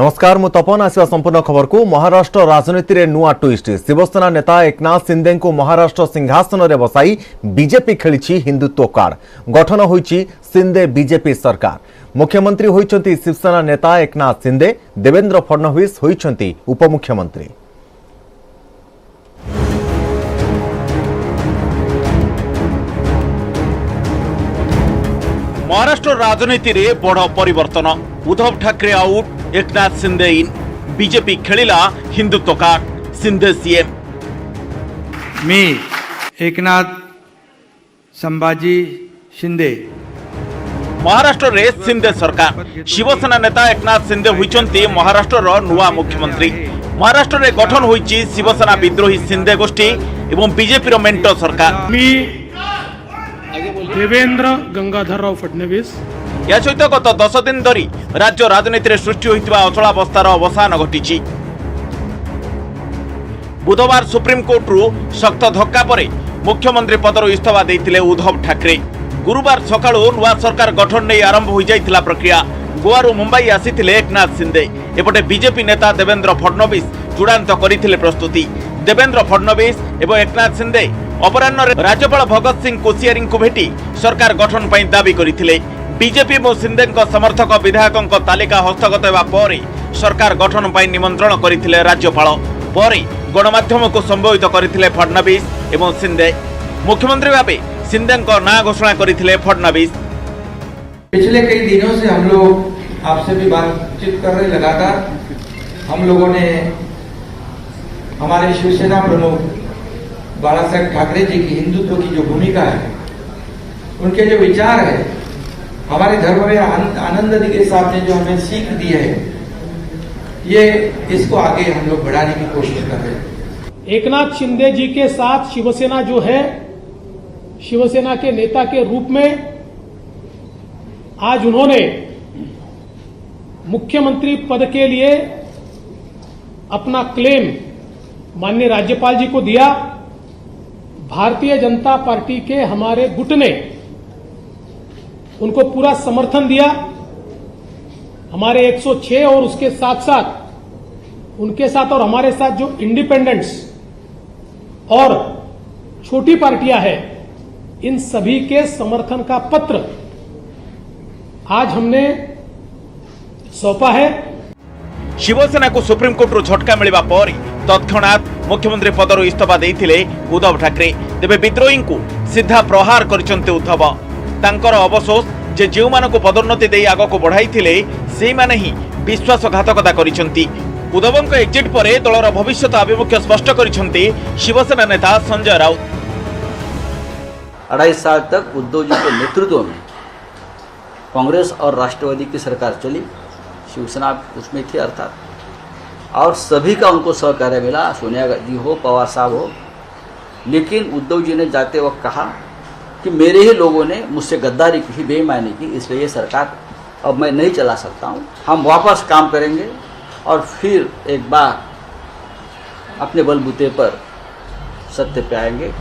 नमस्कार मु तपन आसिया संपूर्ण खबर को। महाराष्ट्र राजनीति रे नुआ ट्विस्ट। शिवसेना नेता एकनाथ शिंदे को महाराष्ट्र सिंहासन रे बसाई बीजेपी खेली हिंदुत्व कार्ड। गठन होईची शिंदे बीजेपी सरकार। मुख्यमंत्री होईचंती शिवसेना नेता एकनाथ शिंदे। देवेंद्र फडणवीस होईचंती उपमुख्यमंत्री। महाराष्ट्र राजनीति रे बड़ परिवर्तन। Uddhav Thackeray out, Eknath Shinde in. BJP खेलिला हिंदुत्व कार्ड। शिंदे सीएम। मी एकनाथ संभाजी शिंदे। महाराष्ट्र रे शिंदे सरकार। शिवसेना नेता एकनाथ शिंदे होइचंती महाराष्ट्र रो नुआ मुख्यमंत्री। महाराष्ट्र रे गठन होइची शिवसेना विद्रोही शिंदे गोष्ठी एवं बीजेपी रो मेंटो सरकार। मी देवेंद्र गंगाधरराव फडणवीस। या सहित गत 10 दिन धरी राज्य राजनीति रे सृष्टि होइतिबा अचलावस्थार अवसान घटिछि। बुधवार सुप्रीम कोर्ट रु सख्त धक्का परे मुख्यमंत्री पदर इस्तीफा देइतिले उद्धव ठाकरे। गुरुवार सकाळु नुआ सरकार गठन नै आरंभ होई जाइतिला प्रक्रिया। गोवारू मुंबई आसीथिले एकनाथ शिंदे। एपटे बीजेपी नेता देवेंद्र फडणवीस चूड़ांत करिथिले प्रस्तुति। देवेंद्र फडणवीस एवं एकनाथ शिंदे अपराह्न राज्यपाल भगत सिंह कोश्यारी को भेटी सरकार गठन पर दाबी करथिले। बीजेपी और शिंदे समर्थक विधायकों तालिका हस्तगत होगा पर सरकार गठन पर निमंत्रण करथिले राज्यपाल। पर गणमाध्यम को संबोधित करथिले फडणवीस एवं शिंदे। मुख्यमंत्री भावे शिंदे ना घोषणा करथिले फडणवीस। पिछले कई दिनों से हम लोग आपसे भी बातचीत कर रहे लगातार। हम लोगों ने हमारे शिवसेना प्रमुख बाला साहेब ठाकरे जी की हिंदुत्व की जो भूमिका है, उनके जो विचार है, हमारे धर्म में आनंद के साथ ने जो हमें सीख दी है, ये इसको आगे हम लोग बढ़ाने की कोशिश कर रहे हैं। एकनाथ शिंदे जी के साथ शिवसेना जो है, शिवसेना के नेता के रूप में आज उन्होंने मुख्यमंत्री पद के लिए अपना क्लेम माननीय राज्यपाल जी को दिया। भारतीय जनता पार्टी के हमारे गुट ने उनको पूरा समर्थन दिया। हमारे 106 और उसके साथ साथ उनके साथ और हमारे साथ जो इंडिपेंडेंट्स और छोटी पार्टियां हैं, इन सभी के समर्थन का पत्र आज हमने सौंपा है। शिवसेना को सुप्रीम कोर्ट रु झटका मिलवा पर तत्क्षणात मुख्यमंत्री पदर इस्तीफा देइथिले उद्धव ठाकरे। तेबे विद्रोही को सीधा प्रहार करिसंते उद्धव। तांकर अवशोष जे जेउ मानको पदोन्नति देई आगो को बढ़ाइथिले सेई माने ही विश्वासघातकता करिसंती। उद्धवक एग्जिट परे दलर भविष्य अभिमुख्य स्पष्ट करिसंती शिवसेना नेता संजय राउत। 2.5 साल तक उद्धव जी के नेतृत्व में कांग्रेस और राष्ट्रवादी की सरकार चली। शिवसेना उसमें थी अर्थात, और सभी का उनको सहकार्य मिला, सोनिया गांधी हो, पवार साहब हो। लेकिन उद्धव जी ने जाते वक्त कहा कि मेरे ही लोगों ने मुझसे गद्दारी की, बेईमानी की, इसलिए ये सरकार अब मैं नहीं चला सकता हूँ। हम वापस काम करेंगे और फिर एक बार अपने बलबूते पर सत्य पे आएंगे।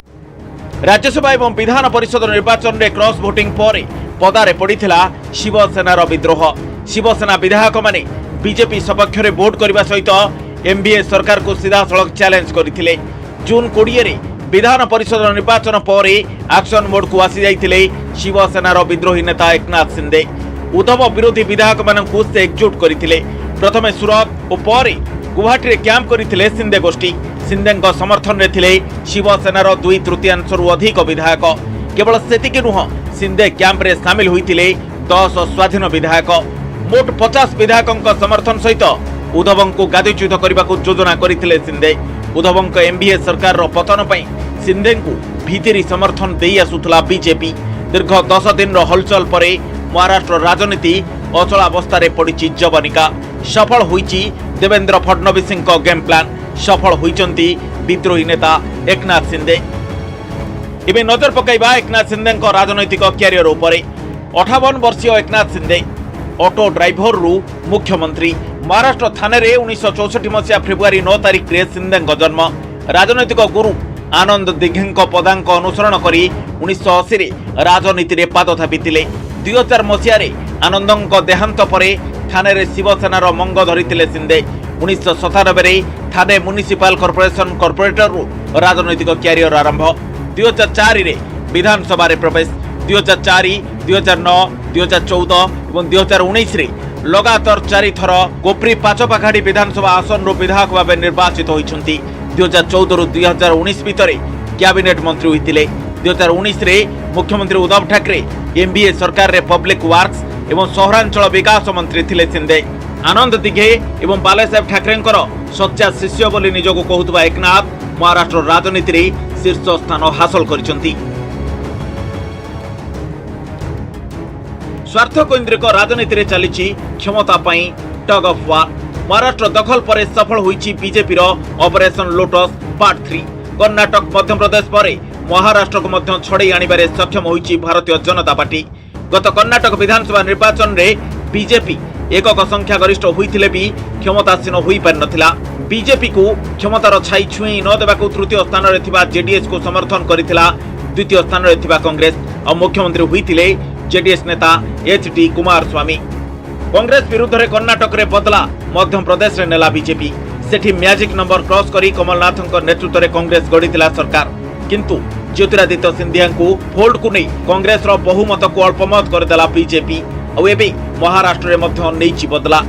राज्यसभा एवं विधान परिषद निर्वाचन में क्रॉस वोटिंग पर पदारे पड़िथिला शिवसेनार विद्रोह। शिवसेना विधायक माने बीजेपी सपक्ष रे वोट करने सहित एमबीए सरकार को सीधा सड़क चैलेंज करथिले। जून 20 रे विधान परिषद निर्वाचन पर एक्शन मोड को आसी जाइथिले शिवसेनार विद्रोही नेता एकनाथ शिंदे। उद्धव विरोधी विधायक मानकु से एकजुट करथिले। प्रथमे सूरत और पर गुवाहाटी रे कैंप करथिले शिंदे गोष्ठी। शिंदे समर्थन रे थिले शिवसेनार 2/3 अधिक विधायक। केवल सेतिके नुह, शिंदे कैंप रे शामिल होइथिले 10 स्वाधीन विधायक। मोट 50 विधायकों समर्थन सहित उद्धव को गादीच्युत करने को योजना करथिले शिंदे। उद्धव एमबीए सरकार रो पतन पई शिंदे को भीतरी समर्थन देई आसुथला बीजेपी। दीर्घ 10 दिन हलचल पर महाराष्ट्र राजनीति अचलावस्था पड़ी जवनिका। सफल होईची देवेंद्र फडणवीस गेम प्लान। सफल होईचंती विद्रोही नेता एकनाथ शिंदे। इबे नजर पकाइबा एकनाथ शिंदे राजनैतिक क्यारियर उपरे। 58 वर्षीय एकनाथ शिंदे ऑटो ड्राइवर रु मुख्यमंत्री। महाराष्ट्र थाने रे 1964 मसीहा फेब्रुआरी 9 तारिख रे शिंदे जन्म। राजनैतिक गुरु आनंद दिघे पदांक अनुसरण करी 1980 रे राजनीति रे पाद थापिथिले। 2000 मसीह आनंदों देहांत पर ଥାନେରେ ଶିବସେନାର ମଙ୍ଗ ଧରିଥିଲେ ସିନ୍ଦେ। 1997 ଥାନେ ମ୍ୟୁନିସିପାଲ କର୍ପୋରେସନ କର୍ପୋରେଟରରୁ ରାଜନୈତିକ କ୍ୟାରିୟର ଆରମ୍ଭ। 2004 ବିଧାନସଭାରେ ପ୍ରବେଶ। 2004, 2009, 2014 ଏବଂ 2019 लगातार 4 थर कोपरी पाचपाखाड़ी विधानसभा आसन विधायक भाव निर्वाचित होती। 2014 रु 2019 भितर कैबिनेट मंत्री होते। 2019 मुख्यमंत्री उद्धव ठाकरे एमबीए सरकार रे पब्लिक वर्क्स एवं सहरांचल विकास मंत्री थिले सिंधे। आनंद दिघे एवं बालासाहेब ठाकरे सच्चा शिष्य बोली निजको कहूथबा एकनाथ महाराष्ट्र राजनीति रे शीर्ष स्थान हासिल करिसंती। स्वार्थ केन्द्रिक राजनीति रे चली क्षमता पाई टग ऑफ वार। महाराष्ट्र दखल पर सफल होईची बीजेपी रो operation lotus part 3। Karnataka Madhya Pradesh पर महाराष्ट्र को मध्य छड़े आनिबारे सक्षम होईची भारतीय जनता पार्टी। गत कर्णाटक विधानसभा निर्वाचन रे बीजेपी एकक संख्या गरिष्ठ होईथिले भी क्षमतासीन होई पार नथिला। बीजेपी को क्षमतार छाई छुई न देबाकू तृतीय स्थान रे थिबा जेडीएस को समर्थन करिथिला। द्वितीय स्थान रे थिबा कांग्रेस और मुख्यमंत्री होईथिले जेडीएस नेता एचडी कुमारस्वामी। कांग्रेस विरुद्ध रे कर्णाटक रे बदला मध्य प्रदेश रे नेला बीजेपी। सेठी मैजिक नंबर क्रॉस करी कमलनाथ नेतृत्व रे कांग्रेस गढ़िथिला सरकार। किंतु ज्योतिरादित्य सिंधिया को फोल्ड को नहीं कांग्रेस रो बहुमत को अल्पमत करदेला बीजेपी और एबे महाराष्ट्र रे मध्य नैची बदला।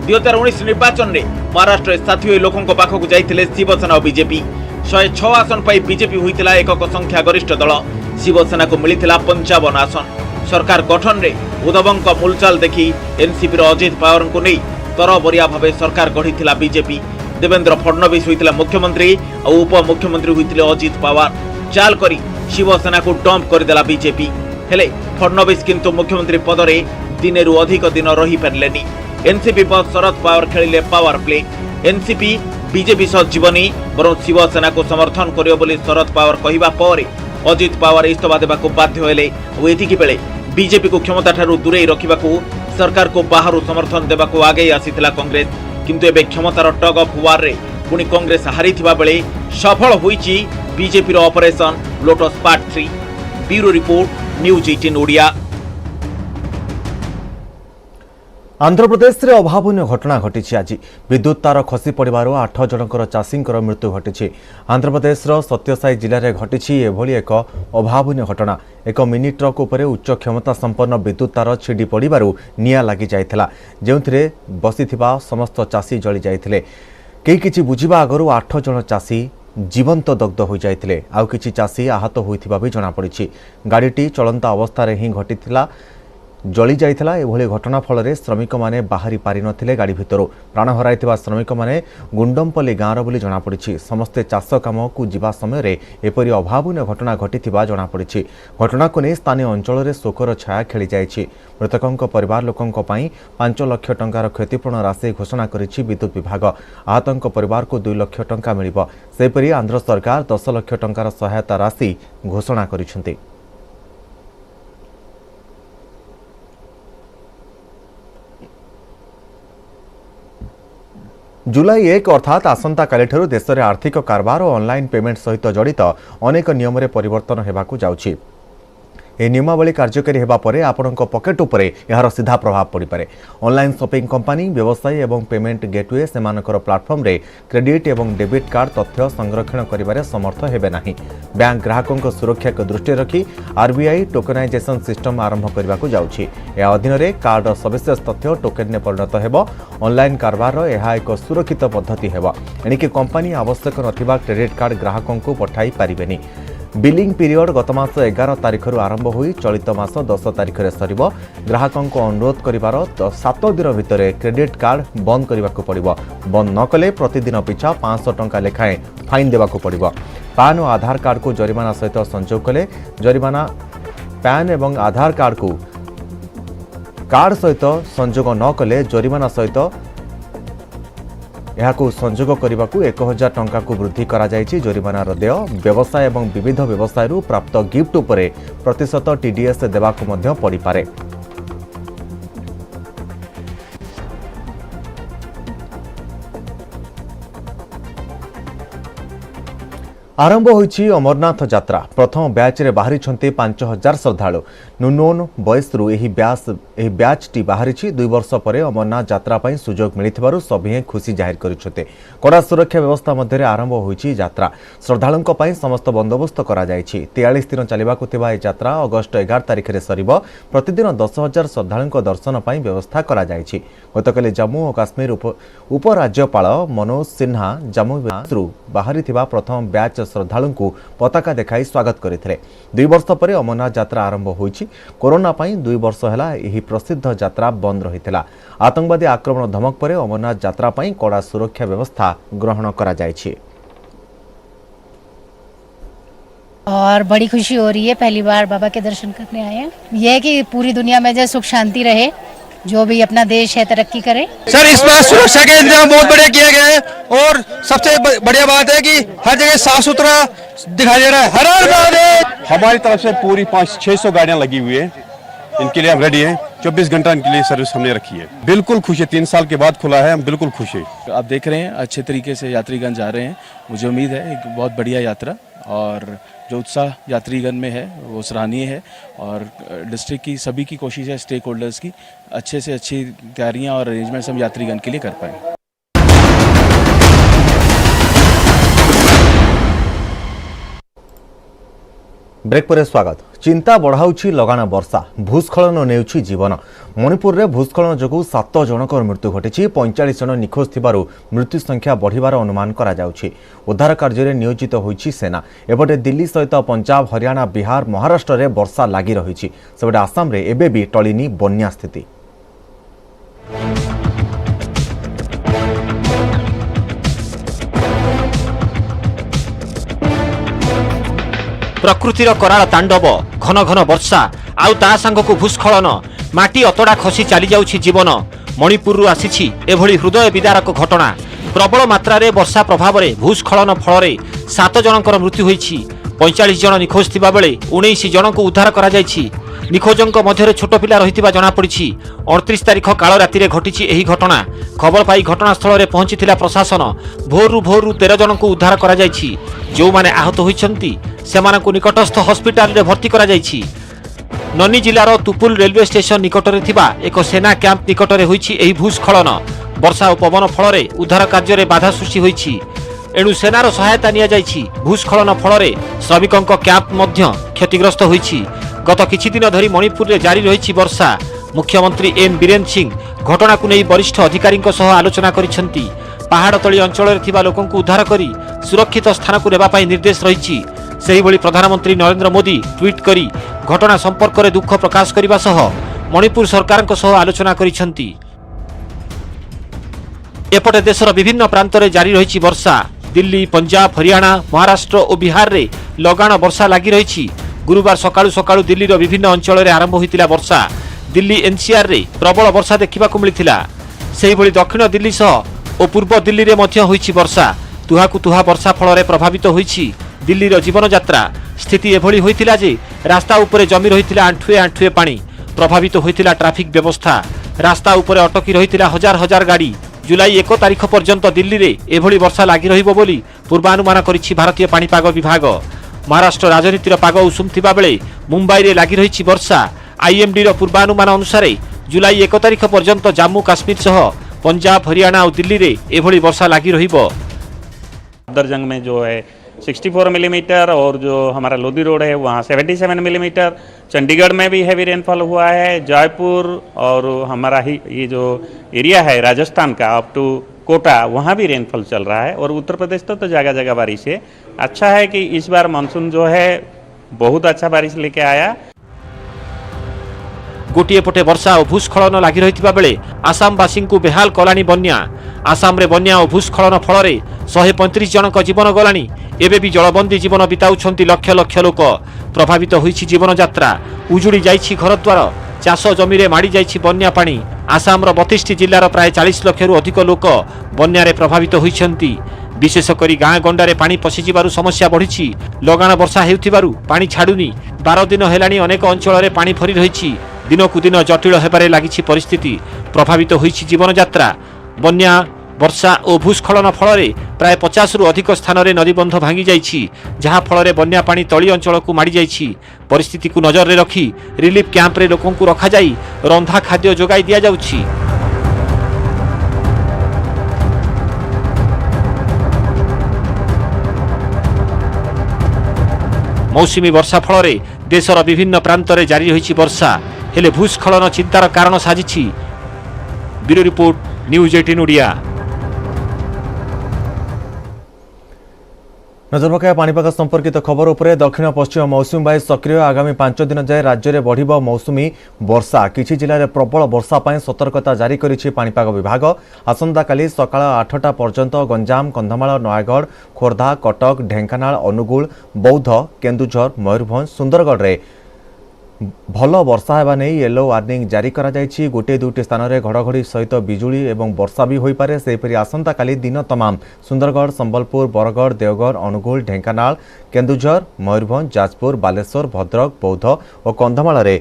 2019 निर्वाचन रे महाराष्ट्र साथी लोकों पाखक जाइथिले शिवसेना और बीजेपी। 106 आसन पाई बीजेपी होइतिला एकक संख्या गरिष्ठ दल। शिवसेना को मिलिथिला 55 आसन। सरकार गठन रे उद्धवंक मूलचाल देखी एनसीपी रो अजित पवार को नहीं तरबरिया भावे सरकार गढ़िथिला बीजेपी। देवेंद्र फडणवीस होइतिला मुख्यमंत्री और उप मुख्यमंत्री होइतिले अजित पवार। चाल करी शिवसेना को डंप करदेला बीजेपी। हेले फडणवीस किंतु मुख्यमंत्री पद रे दिने रु अधिक दिन रही पारलेनी। एनसीपी बस शरद पवार खेलिले पावर प्ले। एनसीपी बीजेपी सह जीवनी बरं शिवसेना को समर्थन करियो बोली शरद पवार कहिबा परे अजित पवार इस्तफा देबाकू बाध्य होले और एतिकी बेले बीजेपी को क्षमता ठारू दूरे रखिबाकू सरकार को बाहर समर्थन देबाकू आगे आसीथिला कांग्रेस। किंतु एबे क्षमतार टग ऑफ वार रे पुणी कांग्रेस हारिथिबा बेले सफल होईची बीजेपी रो operation lotus part 3। Bureau report news 18 Odia. Andhra Pradesh रे अभावनीय घटना घटी। आज विद्युत तार खसी पड़ार 8 जनकर चाषी मृत्यु घटी। आंध्र प्रदेश सत्यसाई जिले में घटी एभली एक अभावनीय घटना। एक मिनी ट्रक उपर उच्च क्षमता संपन्न विद्युत तार छिड़ी पड़ार निआं लगी जाइथिला, जेउथिरे बसिथिबा समस्त चाषी जली जाइथिले। केही किछि बुझिबा आगरु 8 जन चाषी जीवंत दग्ध हो जाइथिले। आउ किछि चाषी आहत होइथिबा भी जଣା पड़िछि। गाड़ीटी चलंता अवस्था रे ही घटिथिला, जली जाइथिला। एभली घटना फल श्रमिक माने बाहरी पारि नथिले गाड़ी भितरु। प्राण हराइथिबा श्रमिक माने गुंडमपल्ली गाँवर बोली जଣା पड़िछि। समस्ते चाष काम को जिबा समय रे एपरि अभावनीय घटना घटिथिबा जଣା पड़िछि। घटना को नहीं स्थानीय अंचल रे शोकर छाया खेली जाइछि। मृतकंक परिवार लोकंक पई 5 लाख टंकार क्षतिपूरण राशि घोषणा करिछि विद्युत विभाग। आहतंक परिवार को 2 लाख टंका मिलिबो। सेपरि आंध्र सरकार 10 लाख टंकार सहायता राशि घोषणा करिसेंति। जुलाई 1 अर्थात आसंता काली ठारू देश में आर्थिक कारबार और ऑनलाइन पेमेंट सहित जड़ित अनेक नियम रे परिवर्तन हेबाकू जाउछि। ए नियमावली कार्यकारी हेबा परे आपणक पकेट उपरे यार सीधा प्रभाव पड़ी पारे। ऑनलाइन शॉपिंग कंपनी व्यवसायी एवं पेमेंट गेटवे सेमानकर प्लाटफर्म रे क्रेडिट एवं डेबिट कार्ड तथ्य संरक्षण करिबारे समर्थ हेबे नाही। बैंक ग्राहकों सुरक्षा को दृष्टि रखी आरबीआई टोकनाइजेशन सिस्टम आरंभ करबाकू जाउछि। या अधीन रे कार्ड सविशेष तथ्य टोकन ने परिणत हेबो। ऑनलाइन कारबार यह एक सुरक्षित पद्धति हेबो। एणिके कंपनी आवश्यक नथिबा क्रेडिट कार्ड ग्राहकों को पठाई पारिबेनी। बिलिंग पीरियड गत मास 11 तारिख आरंभ होई चलित मास 10 तारिख सरिबो। ग्राहकों को अनुरोध करिवार 7 दिन भितर क्रेडिट कार्ड बंद करने पड़िबो। बंद न कले प्रतिदिन पिछा 500 टंका लेखाएं फाइन देवाक पड़िबो। पैन और आधार कार्ड को जरिमाना सहित संयोग कले जरिमाना, पैन एवं आधार कार्ड को कार्ड सहित संयोग न कले जरिमाना सहित यहाकू संयोग करने को 1000 टंका को वृद्धि करा जायछि। जरिमानार देय व्यवसाय एवं विविध व्यवसाय प्राप्त गिफ्ट उपरे प्रतिशत टीडीएस देवाकू मध्य पड़ी पारे। आरंभ होईछि अमरनाथ यात्रा प्रथम बैच रे बाहरी 5000 श्रद्धालु नुनोन बयसरू एही बैच टी बाहरी 2 वर्ष पर अमरनाथ यात्रा पई सुजोग मिलिथिबारु सभी खुशी जाहिर करिछते। कड़ा सुरक्षा व्यवस्था मध्य आरंभ होईछि यात्रा श्रद्धालुंक पई समस्त बंदोबस्त करा जायछि। 43 दिन चलिबाकु थिबा ए यात्रा अगस्त 11 तारिख रे सरिबो। प्रतिदिन 10,000 श्रद्धालुंक दर्शन पई व्यवस्था करा जायछि। गतकाली जम्मू और काश्मीर उपराज्यपाल मनोज सिन्हा जम्मू बाहरी थिबा प्रथम बैच श्रद्धालु को पताका देखाई स्वागत करते। 2 वर्ष पर अमरनाथ यात्रा आरंभ होईछि। कोरोना पई 2 वर्ष हैला एही प्रसिद्ध यात्रा बंद रहिथिला। आतंकवादी आक्रमण धमक पर अमरनाथ यात्रा पई कड़ा सुरक्षा व्यवस्था ग्रहण करा जायछि। और बड़ी खुशी हो रही है, पहली बार बाबा के दर्शन करने आए हैं। यह है कि पूरी दुनिया में जो सुख शांति रहे, जो भी अपना देश है तरक्की करे। सर इस बार सुरक्षा के इंतजाम बहुत बढ़िया किए गए हैं और सबसे बढ़िया बात है कि हर जगह साफ सुथरा दिखाई दे रहा है। हर हर महादेव। हमारी तरफ से पूरी 500-600 गाड़ियां लगी हुई है, इनके लिए हम रेडी हैं। 24 घंटा इनके लिए सर्विस हमने रखी है। बिल्कुल खुश है, 3 साल के बाद खुला है, हम बिल्कुल खुश है। आप देख रहे हैं अच्छे तरीके से यात्रीगण जा रहे हैं। मुझे उम्मीद है एक बहुत बढ़िया यात्रा और जो उत्साह यात्रीगण में है वो सराहनीय है और डिस्ट्रिक्ट की सभी की कोशिश है, स्टेक होल्डर्स की अच्छे से अच्छी तैयारियां और अरेंजमेंट्स हम यात्रीगण के लिए कर पाएँ। ब्रेक पर स्वागत। चिंता बढ़ाउछि लगाना वर्षा, भूस्खलन नेउछि जीवन। मणिपुर रे भूस्खलन जोगु 7 जनकर मृत्यु घटिछि। 45 जन निखोज थिबारु मृत्यु संख्या बढ़िबार अनुमान करा जाउछि। उद्धार कार्य रे नियोजित होइछि सेना। एबटे दिल्ली सहित पंजाब, हरियाणा, बिहार, महाराष्ट्र रे वर्षा लागि रहिछि। सेबटे आसाम रे एबे भी टलिनी बन्या स्थिति। प्रकृतिर कराल तांडव, घन घन वर्षा आउ ता सांगकु भूस्खलन, माटी अतड़ा खसी चली जाउछि जीवन। मणिपुर आसीछि एभली हृदय विदारक घटना। प्रबल मात्रा रे वर्षा प्रभाव रे भूस्खलन फल 7 जनकर मृत्यु होइछि। 45 जन निखोज थिबा बेले 19 जनक उद्धार करा जाइछि। निखोजंक मध्य छोट पिला रहितिबा जणा पड़िछि। 29 तारिख काल राति रे घटिछि एही घटना। खबर पाई घटनास्थल रे पहुंचिथिला प्रशासन। भोरु 13 जनक उद्धार करा जाइछि। जो माने आहत होइछन्ति सेमानकु निकटस्थ हॉस्पिटल रे भर्ती करा जाइछि। ननी जिलार तुपुल रेलवे स्टेशन निकट रे थिबा एक सेना कैंप निकट रे होइछि एही भूस्खलन। वर्षा और पवन फल रे उद्धार कार्य रे बाधा सृष्टि होइछि। एणु सेनार सहायता निया जाइछि। भूस्खलन फल रे श्रमिकंक कैंप मध्य क्षतिग्रस्त होइछि। गत किछि दिन धरी मणिपुर रे जारी रहिछि वर्षा। मुख्यमंत्री एम बीरेन्द्र सिंह घटना को नहीं वरिष्ठ अधिकारी आलोचना करिसेंति। पहाड़ तली अंचल रे थिबा लोकंकु उद्धार करी सुरक्षित स्थान को नेबा पई निर्देश रहिछि। सेही भली प्रधानमंत्री नरेंद्र मोदी ट्वीट करी घटना संपर्क में दुख प्रकाश करने सह मणिपुर सरकार आलोचना करिसेंति। एपटे देशर विभिन्न प्रांत में जारी रही वर्षा। दिल्ली, पंजाब, हरियाणा, महाराष्ट्र और बिहार रे लगाण वर्षा लगी रही। गुरुवार सकाळु सकाळु दिल्ली विभिन्न अंचल में आरंभ होइतिला वर्षा। दिल्ली एनसीआर रे प्रबल वर्षा देखा मिलता। सेही भली दक्षिण दिल्ली सह और पूर्व दिल्ली रे मध्य होइछि वर्षा। तुहाकु तुहा वर्षा फल प्रभावित होइछि दिल्ली रो जीवन यात्रा। स्थिति एभली होइतिला जे रास्ता उपरे जमी रहितिला आंठुए आंठुए पानी। प्रभावित होइतिला ट्रैफिक व्यवस्था। रास्ता उपरे अटकी रहितिला हजार हजार गाड़ी। जुलाई 1 तारिख पर्यंत दिल्ली रे एभली वर्षा लागि रहिबो बोली पूर्वानुमान करिछि भारतीय पाणीपाग विभाग। महाराष्ट्र राजनीतिर पाग उषुम थिबा बेले मुंबई रे लागि रहिछि वर्षा। आईएमडी रो पूर्वानुमान अनुसार जुलाई 1 तारिख पर्यंत जम्मू काश्मीर सह पंजाब, हरियाणा और दिल्ली रे एभली वर्षा लागि रहिबो। सफदरजंग में जो है 64 मिलीमीटर और जो हमारा लोधी रोड है वहाँ 77 मिलीमीटर। चंडीगढ़ में भी हैवी रेनफॉल हुआ है। जयपुर और हमारा ही ये जो एरिया है राजस्थान का अप टू कोटा वहाँ भी रेनफॉल चल रहा है। और उत्तर प्रदेश तो जगह जगह बारिश है। अच्छा है कि इस बार मानसून जो है बहुत अच्छा बारिश लेके आया। गोटे पटे वर्षा और भूस्खलन लगी रही बेले आसामवासी को बेहाल कलानी बन्या। आसाम रे बन्या और भूस्खलन फल 135 जनक जीवन गलानी। एबे भी जलबंदी जीवन बिताउछंती लक्ष लक्ष लोक। प्रभावित होइछि जीवन यात्रा। उजुड़ी जाइछि घरद्वार। चाष जमी रे माड़ी जाइछि बन्या पानी। आसाम 32 जिल्लार प्राय 40 लाख अधिक लोक बन्या रे प्रभावित होइछंती। विशेषकर गाँ गंडारे पानी पशिजिबारु समस्या बढ़िछि। लगाण वर्षा हेउथिबारु पानी छाडुनी। 12 दिन हेलानी अनेक अंचल रे पानी भरी रहिछि। दिनकु दिन जटिल हेबारे लागिछि परिस्थिति। प्रभावित होइछि जीवन यात्रा। बन्या वर्षा और भूस्खलन फल प्राय 50 रु अधिक स्थान में नदीबंध भांगी जाइछि जहाँ फल बन्या पानी तली अंचल को माड़ी जाइछि। परिस्थिति को नजर में रखी रिलीफ कैंप रे लोकों को रखा जाई रंधा खाद्य जोगाई दिया जाउछि। मौसुमी वर्षा फल देशर विभिन्न प्रांत में जारी रही वर्षा हेले भूस्खलन चिंतार कारण साजिछि। Bureau report, news 18 Odia. नजर पकाया पाणीपाग संपर्कित खबर उपरे। दक्षिण पश्चिम मौसुमी बायु सक्रिय। आगामी 5 दिन जाए राज्य में बढ़ मौसुमी वर्षा। किछि जिले में प्रबल वर्षा पर सतर्कता जारी करिछि पाणीपाग विभाग। आसंता काली सकाळ 8टा पर्यंत गंजाम, कंधमाल, नयागढ़, खोर्धा, कटक, ढेंकानाल, अनुगुल, बौद्ध, केन्दुझर, मयूरभंज, सुंदरगढ़ रे भल वर्षा हेबा नै येलो वार्निंग जारी करा जायछि। गोटे दुटी स्थान में घड़घड़ी सहित बिजुली एवं वर्षा भी होई पारे। सेहिपरि आसंता काली दिन तमाम सुंदरगढ़, संबलपुर, बरगढ़, देवगढ़, अनुगुल, ढेंकानाल, केन्दुझर, मयूरभंज, जाजपुर, बालेश्वर, भद्रक, बौद्ध और कंधमाल रे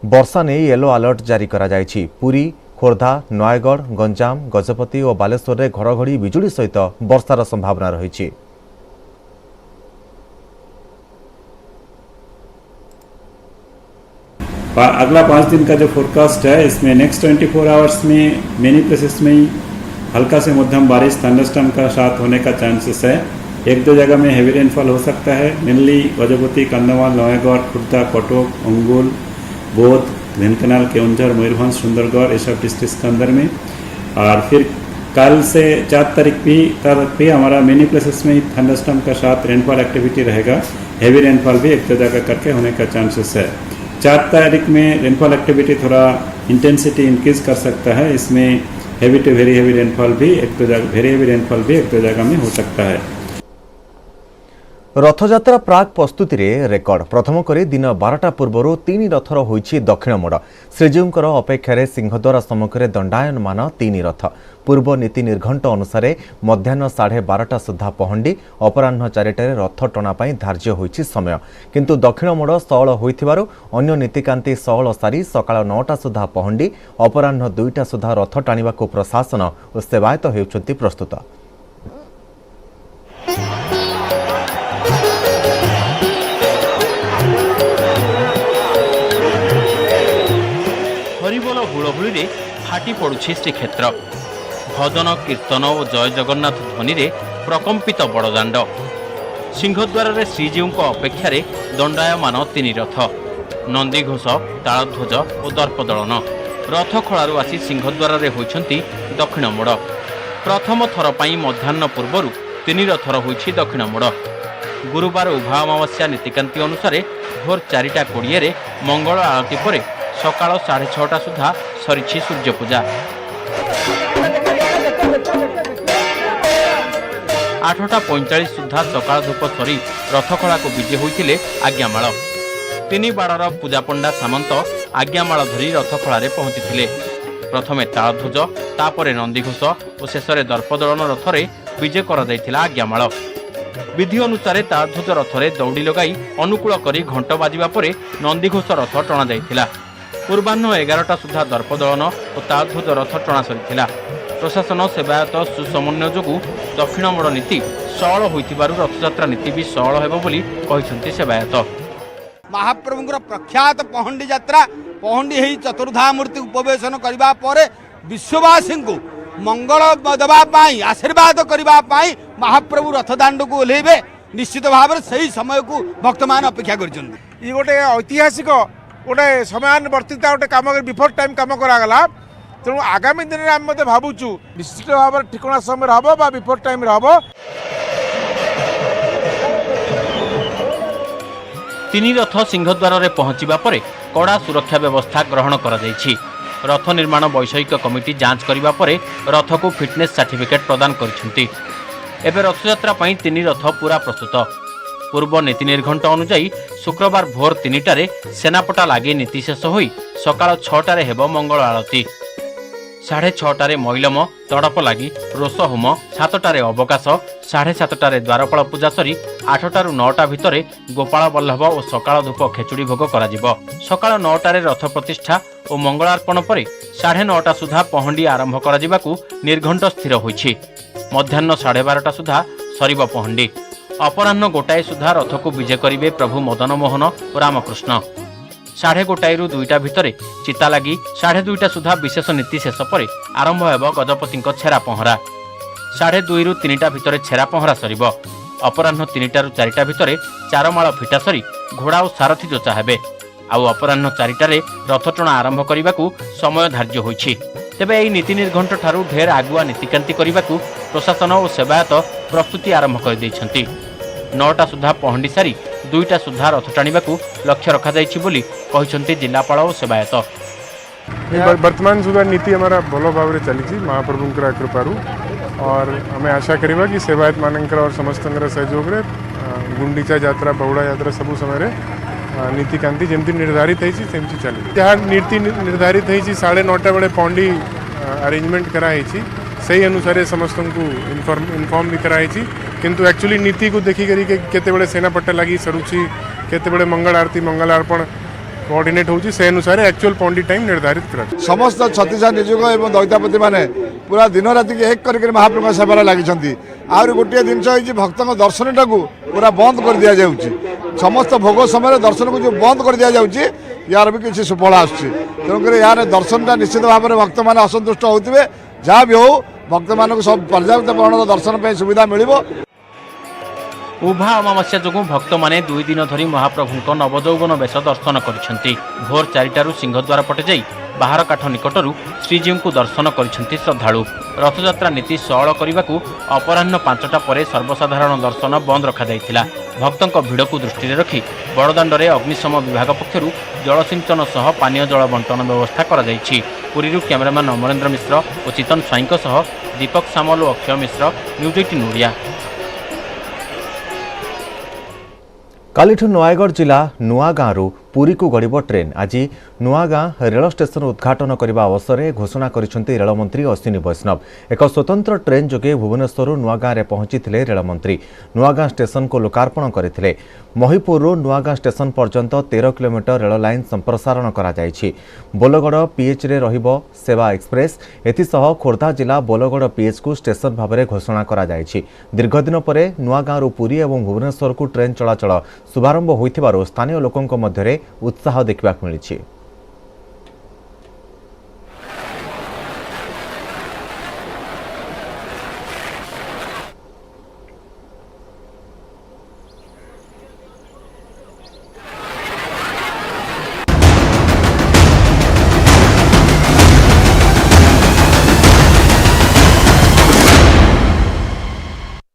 वर्षा नै येलो अलर्ट जारी करा जायछि। पुरी, खोर्धा, नयागढ़, गंजाम, गजपति और बालेश्वर रे घड़घड़ी बिजुली सहित वर्षार संभावना रही। अगला 5 दिन का जो फोरकास्ट है इसमें नेक्स्ट 24 आवर्स में मेनी प्लेसेस में ही हल्का से मध्यम बारिश थंडरस्टॉर्म का साथ होने का चांसेस है। 1-2 जगह में हेवी रेनफॉल हो सकता है। मेनली गजपति, कंधमाल, नयागढ़, खुर्दा, कटक, अंगुल, बौद्ध, ढेंकानाल, केन्दुझर, मयूरभंज, सुंदरगढ़ ये सब डिस्ट्रिक्ट के अंदर में। और फिर कल से 4 तारीख भी हमारा मेनी प्लेसेस में ही थंडरस्टॉर्म का साथ रेनफॉल एक्टिविटी रहेगा। हेवी रेनफॉल भी 1-2 जगह करके होने का चांसेस है। 4 तारीख में रेनफॉल एक्टिविटी थोड़ा इंटेंसिटी इंक्रीज कर सकता है। इसमें heavy to very heavy rainfall भी 1-2 जगह, वेरी हेवी रेनफॉल भी 1-2 जगह में हो सकता है। रथयात्रा प्राक प्रस्तुति रे रेकर्ड। प्रथम करी दिन 12टा पूर्व 3 रथर होइछि दक्षिण मोड़। श्रीजीउंकर अपेक्षा सिंहद्वार सम्मुखें दंडायमान 3 रथ। पूर्व नीति निर्घंट अनुसार मध्याह्न 12:30 सुधा पहंडी, अपराह्न 4टारे रथ टणा धार्य होइछि समय। किंतु दक्षिण मोड़ सहल होइथिबारु अन्य नीतिकांति सहल सारी सकाळ 9टा सुधा पहंडी, अपराह्न 2टा सुधा रथ टाणिबाकु प्रशासन और सेवायत हेउछन्ति प्रस्तुत। हरिबोल हुड़हुड़ी फाटी पड़ुछि श्रीक्षेत्र। भजन, कीर्तन और जय जगन्नाथ ध्वनि रे प्रकंपित बड़दाण्ड। सिंहद्वार रे श्रीजीउ अपेक्षा दंडायमान 3 रथ, नंदीघोष, तालध्वज और दर्पदलन। रथ खलारू आसी सिंहद्वार रे होइछन्ति दक्षिण मोड़। प्रथम थर पई मध्याह्न पूर्व 3 रथर होइछि दक्षिण मोड़। गुरुवार उभा अमावस्या नीतिकांति अनुसार भोर 4:20 रे मंगल आरती पर सकाळ 6:30 सुधा सरिछि सूर्य पूजा। 8:45 सुधा सकाळ धूप सरी रथखला को विजे होइथिले आज्ञामाळ। 3 बाड़र पूजा पंडा सामंत आज्ञामाळ धरी रथखला रे पहुंचीथिले। प्रथमे तालध्वज, तापरे नंदीघोष और शेषरे दर्पदलन रथरे विजे कर दैथिला आज्ञामाळ। विधि अनुसार तालध्वज रथरे दौड़ी लगाई अनुकूल करी घंट बाजिबा परे नंदीघोष रथ टणा जाइथिला। पूर्वाह्न 11टा सुधा दर्पदलन और तालध्वज रथ टणा सरीथिला। प्रशासन सेवायत सुसमन्वय जोगु दक्षिण मोड़ नीति सहल होइथिबारु रथयात्रा नीति भी सहल हेबो बोली कहिसंति सेवायत। महाप्रभुଙ୍କର प्रख्यात पहंडी यात्रा पहंडी हेई चतुर्धा मूर्ति उपवेशन करबा परे विश्ववासी को मंगल देवा पाई आशीर्वाद करबा पाई महाप्रभु रथदांड को ओलेबे। निश्चित भाव में सही समय को भक्त मान अपेक्षा करछन्ति। ई गोटे ऐतिहासिक गोटे समयानुवर्तिता गोटे काम बिफोर टाइम काम करागला। तेणु आगामी दिन में आम भावुचु निश्चित भाव में ठिकना समय हम बा बिफोर टाइम हम। 3 रथ सिंहद्वार रे पहुंचीबा परे कड़ा सुरक्षा व्यवस्था ग्रहण करा जायछि। रथ निर्माण वैषयिक कमिटी जांच करिबा परे रथ को फिटनेस सर्टिफिकेट प्रदान करिसेंति। एबे रथयात्रा पई 3 रथ पूरा प्रस्तुत। पूर्व नीति निर्घंट अनुसार शुक्रवार भोर 3टारे सेनापटा लागे नीति शेष होई सकाळ 6टारे हेबो मंगल आरती। 6:30 मईलम तड़प लगी रोष होम 7टारे अवकाश 7:30 द्वारपाल पूजा सरी 8टारू 9टा भितर गोपाल बल्लभ और सकाळ धूप खेचुड़ी भोग करा सकाळ 9टारे रथ प्रतिष्ठा और मंगलार्पण पर 9:30 सुधा पहंडी आरंभ करा निर्घंट स्थिर होईछि। मध्याह्न 12:30 सुधा सरीब पहंडी। अपराह्न 1टाए सुधा रथ को विजय करिवे प्रभु मदन मोहन और रामकृष्ण। 1:30 ରୁ 2ଟା भितर चिता लगी 2:30 सुधा विशेष नीति शेष पर आरंभ हेब गजपति छेरा पहरा। 2:30 ରୁ 3ଟା भितर छेरा पहरा सरीब। अपराह्न 3ଟା ରୁ 4ଟା भितर चारमाଳ फिटा सरी घोड़ा और सारथी जोचा हेबे। आउ अपराह्न 4टारे रथटଣା आरंभ करने को समय धार्य होईछि। तेबे एही नीति निर्घंट ठारू ढेर आगुआ नीतिकांति करने को प्रशासन और सेवायत प्रस्तुति आरंभ कर दैछंती। 9टा सुधा पहंडी सारी 2टा सुधा रथ टाणिबा लक्ष्य रखा जाइछि बोली कहिसंती जिलापाल और सेवायत। वर्तमान सुधा नीति हमारा भल भाव में चली महाप्रभुंकर कृपारू और हमें आशा करिबा कि सेवायत मानकर और समस्त सहयोग रे गुंडीचा यात्रा बहुड़ा यात्रा सबू समय नीतिकांति जमती निर्धारित है चली जहाँ नीति निर्धारित है 9:30 बेले पहंडी अरेंजमेंट कराई सही अनुसार समस्त को इनफॉर्म भी कराई किंतु एक्चुअली नीति को देखिक केते सेना पट्टा लगी सरुची केते मंगल आरती मंगलार्पण कोऑर्डिनेट होची से अनुसार एक्चुअल पहंडी टाइम निर्धारित करा। समस्त 36 निजुग एवं दैतापति माने पूरा दिन राति एक करके महाप्रभु सेवा लगी आहुरी गोटे जिनस भक्त दर्शन टाक पूरा बंद कर दि जाऊँगी। समस्त भोग समय दर्शन को जो बंद कर दि जाऊँगी यार भी किसी सुफल आसुच्छी। तेणुक यार दर्शन निश्चित भाव में भक्त मैंने असंतुष्ट होते जहाँ भी हो भक्त मान सब पर्याप्त परिमाण दर्शन सुविधा मिल। उभा अमावास्या जो भक्त माने 2 दिन धरी महाप्रभु नवजौवन वेश दर्शन करिसेंती। भोर 4टारू सिंहद्वार पटे जाई बाहर काठ निकटरू श्रीजीव को दर्शन करिसेंती श्रद्धालु। रथयात्रा नीति सहल करने को अपराह्न 5टा पर सर्वसाधारण दर्शन बंद रखा जाइथिला। भक्तों भिड़ को दृष्टि रखी बड़दाण्डे अग्निशम विभाग पक्षर जलसिंचन सह पानीय जल बंटन व्यवस्था करा जाइछि। पुरीरू कैमरामैन अमरेन्द्र मिश्र और चितन स्वाईंक सह दीपक सामल और अक्षय मिश्र न्यूज 18 ओडिया। कालिठू नयगढ़ जिला नुआगाँरु पुरी को गड़ब ट्रेन आज नुआगाँ रेल स्टेशन उद्घाटन करने अवसर में घोषणा करिसेंती रेलमंत्री अश्विनी वैष्णव। एक स्वतंत्र ट्रेन जोगे भुवनेश्वर नुआगाँ रे पहुंची रेलमंत्री नुआगाँ स्टेशन को लोकार्पण करथिले। महिपुर नुआगाँ स्टेशन पर्यंत 13 किलोमीटर रेल लाइन संप्रसारण करा जायछि। बोलगड़ पीएच रे रहिबो सेवा एक्सप्रेस। एथिसह खोर्धा जिला बोलगड़ पीएच को स्टेशन भाव में घोषणा करा जायछि। दीर्घदिन पर नुआगाँरु पुरी और भुवनेश्वर को ट्रेन चलाचल शुभारंभ होइथिबारु स्थानीय लोकंक मध्यरे उत्साह देखा मिली।